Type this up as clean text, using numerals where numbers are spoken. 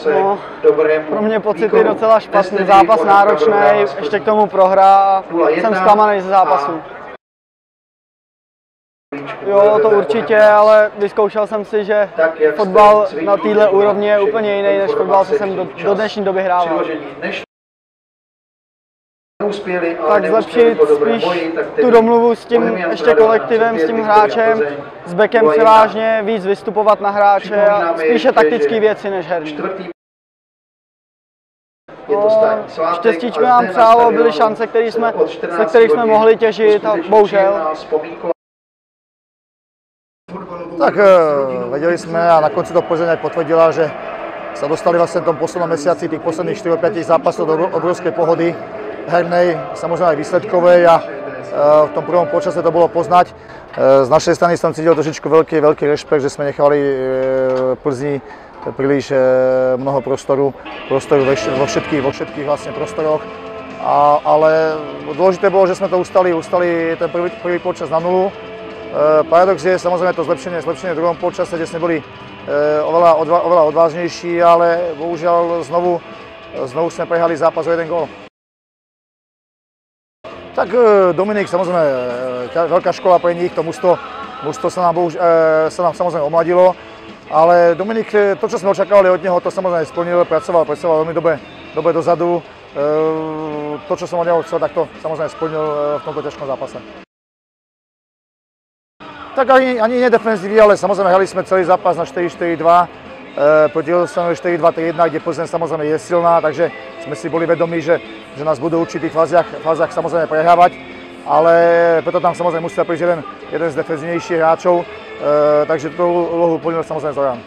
No, pro mě pocit je docela špatný, zápas náročný, ještě k tomu prohra a jsem zklamaný ze zápasu. Jo, to určitě, ale vyzkoušel jsem si, že fotbal na této úrovni je úplně jiný než fotbal, co jsem do dnešní doby hrával. Tak zlepšit spíš tu domluvu s tím ještě kolektivem, s tím hráčem, s bekem převážně, víc vystupovat na hráče a spíše taktické věci než herní. Štěstíčko nám přálo, byly šance, ze kterých jsme mohli těžit a bohužel. Tak vedeli sme a na konci to Plzeň aj potvrdila, že sa dostali vlastne v tom poslednom mesiaci tých posledných 4-5 zápasov do obrovskej pohody hernej, samozrejme aj výsledkovej a v tom prvom počase to bolo poznať. Z našej strany som cítil trošičku veľký rešpekt, že sme nechali Plzni príliš mnoho prostoru vo všetkých vlastne prostoroch. Ale dôležité bolo, že sme to ustali ten prvý počas na nulu. Paradox je samozrejme to zlepšenie v druhom polčase, kde sme boli oveľa odvážnejší, ale bohužiaľ znovu sme prehrali zápas o jeden gól. Tak Dominik, samozrejme, veľká škola pre nich, to mužstvo sa nám samozrejme omladilo, ale Dominik, to, čo sme očakávali od neho, to samozrejme splnil, pracoval veľmi dobre dozadu. To, čo som od neho chcel, tak to samozrejme splnil v tomto ťažkom zápase. Tak ani nedefenzívy, ale samozrejme hrali sme celý zápas na 4-4-2, proti Odostranu 4-2-3-1, kde Plzeň samozrejme je silná, takže sme si boli vedomí, že nás budú v určitých fázach samozrejme prehrávať, ale preto tam samozrejme musel prísť jeden z defenzívnejších hráčov, takže tú úlohu plnil samozrejme Zoran.